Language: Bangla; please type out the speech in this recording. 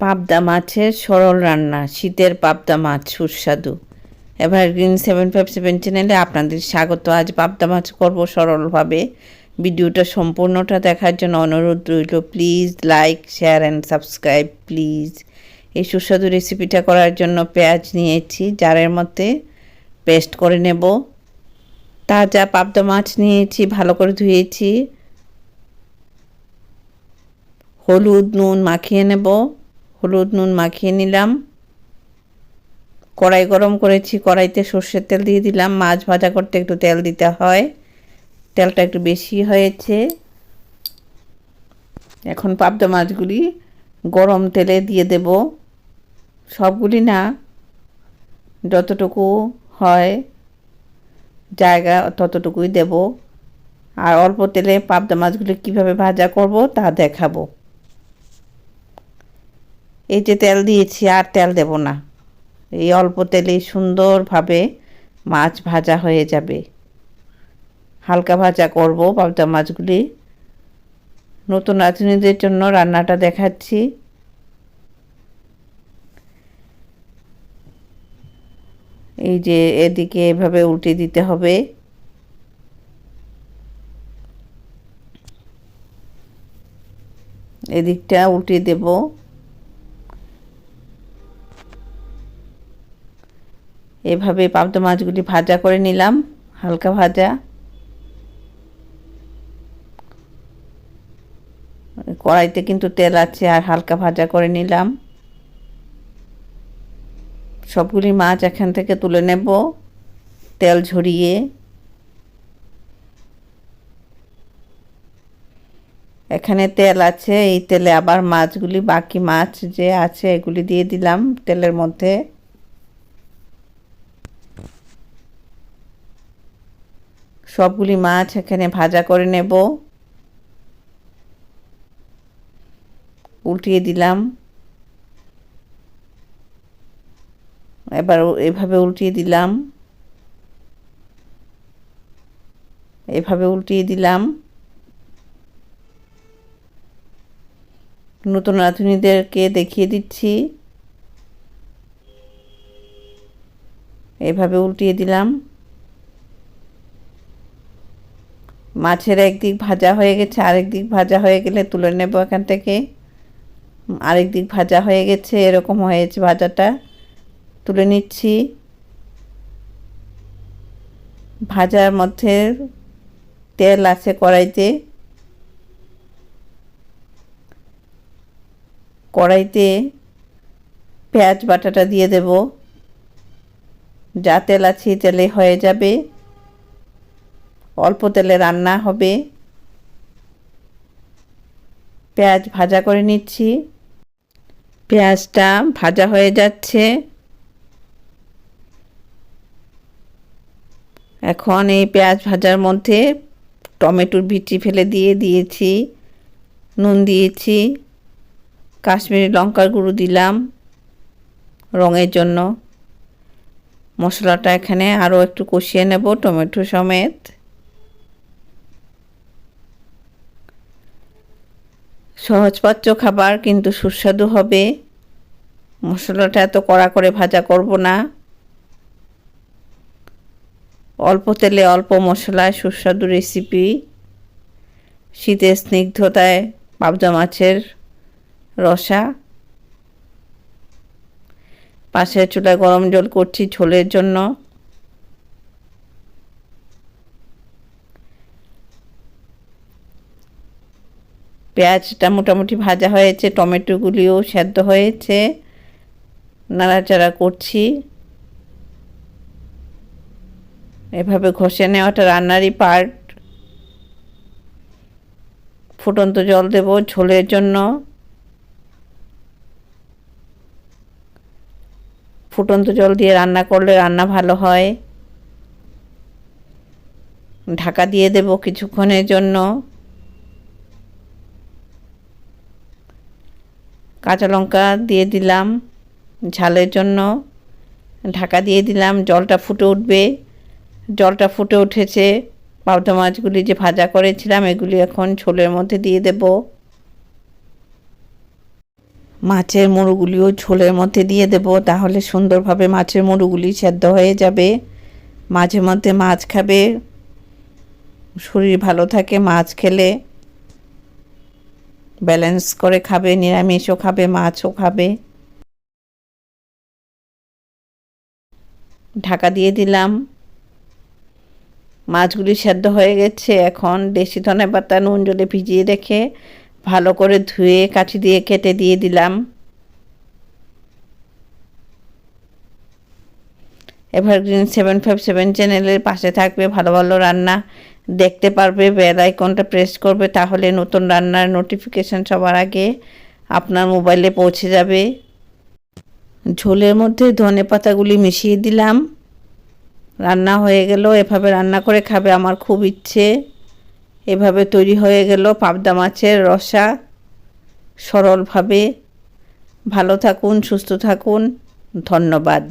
পাবদা মাছের সরল রান্না, শীতের পাবদা মাছ সুস্বাদু। এভারগ্রিন 757 চ্যানেলে আপনাদের স্বাগত। আজ পাবদা মাছ করব সরলভাবে। ভিডিওটা সম্পূর্ণটা দেখার জন্য অনুরোধ রইল। Please like, share and subscribe please. এই সুস্বাদু রেসিপিটা করার জন্য পেঁয়াজ নিয়েছি, জারের মধ্যে পেস্ট করে নেব। তাজা পাবদা মাছ নিয়েছি, ভালো করে ধুয়েছি। হলুদ নুন মাখিয়ে নেব। হলুদ নুন মাখিয়ে নিলাম। কড়াই গরম করেছি, কড়াইতে সর্ষের তেল দিয়ে দিলাম। মাছ ভাজা করতে একটু তেল দিতে হয়, তেলটা একটু বেশি হয়েছে। এখন পাবদা মাছগুলি গরম তেলে দিয়ে দেব। সবগুলি না, যতটুকু হয় জায়গা ততটুকুই দেব। আর অল্প তেলে পাবদা মাছগুলি কীভাবে ভাজা করব তা দেখাবো। এই যে তেল দিয়েছি, আর তেল দেব না। এই অল্প তেলেই সুন্দরভাবে মাছ ভাজা হয়ে যাবে। হালকা ভাজা করব পাবদা মাছগুলি। নতুন রাঁধুনিদের জন্য রান্নাটা দেখাচ্ছি। এই যে এদিকে এভাবে উল্টে দিতে হবে। এদিকটা উল্টে দেব। এভাবে পাবদা মাছগুলি ভাজা করে নিলাম, হালকা ভাজা। কড়াইতে কিন্তু তেল আছে, আর হালকা ভাজা করে নিলাম। সবগুলি মাছ এখান থেকে তুলে নেব তেল ঝরিয়ে। এখানে তেল আছে, এই তেলে আবার মাছগুলি, বাকি মাছ যে আছে এগুলি দিয়ে দিলাম তেলের মধ্যে। সবগুলি মাছ এখানে ভাজা করে নেব। উল্টিয়ে দিলাম। এবার এভাবে উল্টিয়ে দিলাম, এভাবে উল্টিয়ে দিলাম। নতুন রাঁধুনিদেরকে দেখিয়ে দিচ্ছি। এভাবে উল্টিয়ে দিলাম। মাছের একদিক ভাজা হয়ে গেছে, আরেক দিক ভাজা হয়ে গেলে তুলে নেব এখান থেকে। আরেক দিক ভাজা হয়ে গেছে, এরকম হয়েছে ভাজাটা, তুলে নিচ্ছি। ভাজার মধ্যে তেল আছে কড়াইতে। কড়াইতে পেঁয়াজ বাটাটা দিয়ে দেব। যা তেল আছে তেলে হয়ে যাবে, অল্প তেলে রান্না হবে। পেঁয়াজ ভাজা করে নিচ্ছি। পেঁয়াজটা ভাজা হয়ে যাচ্ছে। এখন এই পেঁয়াজ ভাজার মধ্যে টমেটোর বিচি ফেলে দিয়েছি, নুন দিয়েছি, কাশ্মীরি লঙ্কার গুঁড়ো দিলাম রঙের জন্য। মশলাটা এখানে আরও একটু কষিয়ে নেব টমেটো সমেত। সহজপাচ্য খাবার, কিন্তু সুস্বাদু হবে। মশলাটা এত কড়া করে ভাজা করব না। অল্প তেলে অল্প মশলায় সুস্বাদু রেসিপি। শীতের স্নিগ্ধতায় পাবদা মাছের রসা। পাশের চুলায় গরম জল করছি ঝোলের জন্য। পেঁয়াজটা মোটামুটি ভাজা হয়েছে, টমেটোগুলিও সেদ্ধ হয়েছে। নাড়াচাড়া করছি। এভাবে ঘষে নেওয়াটা রান্নারই পার্ট। ফুটন্ত জল দেব ঝোলের জন্য। ফুটন্ত জল দিয়ে রান্না করলে রান্না ভালো হয়। ঢাকা দিয়ে দেব কিছুক্ষণের জন্য। কাঁচা লঙ্কা দিয়ে দিলাম ঝালের জন্য। ঢাকা দিয়ে দিলাম, জলটা ফুটে উঠবে। জলটা ফুটে উঠেছে। পাবদা মাছগুলি যে ভাজা করেছিলাম এগুলি এখন ঝোলের মধ্যে দিয়ে দেব। মাছের মুড়োগুলিও ঝোলের মধ্যে দিয়ে দেব, তাহলে সুন্দরভাবে মাছের মুড়োগুলি সেদ্ধ হয়ে যাবে। মাঝে মধ্যে মাছ খাবে, শরীর ভালো থাকে মাছ খেলে, ব্যালেন্স করে খাবে, নিরামিষও খাবে মাছও খাবে। ঢাকা দিয়ে দিলাম। মাছগুলি সেদ্ধ হয়ে গেছে। এখন দেশি ধনেপাতা নুন জলে ভিজিয়ে রেখে ভালো করে ধুয়ে কাঠি দিয়ে কেটে দিয়ে দিলাম। এভারগ্রিন 757 চ্যানেলের পাশে থাকবে, ভালো ভালো রান্না দেখতে পারবে, বেল আইকনটা প্রেস করবে, তাহলে নতুন রান্নার নোটিফিকেশন সবার আগে আপনার মোবাইলে পৌঁছে যাবে। ঝোলের মধ্যে ধনেপাতাগুলি মিশিয়ে দিলাম। রান্না হয়ে গেল। এভাবে রান্না করে খাবে আমার খুব ইচ্ছে। এভাবে তৈরি হয়ে গেল পাবদা মাছের রসা সরলভাবে। ভালো থাকুন, সুস্থ থাকুন, ধন্যবাদ।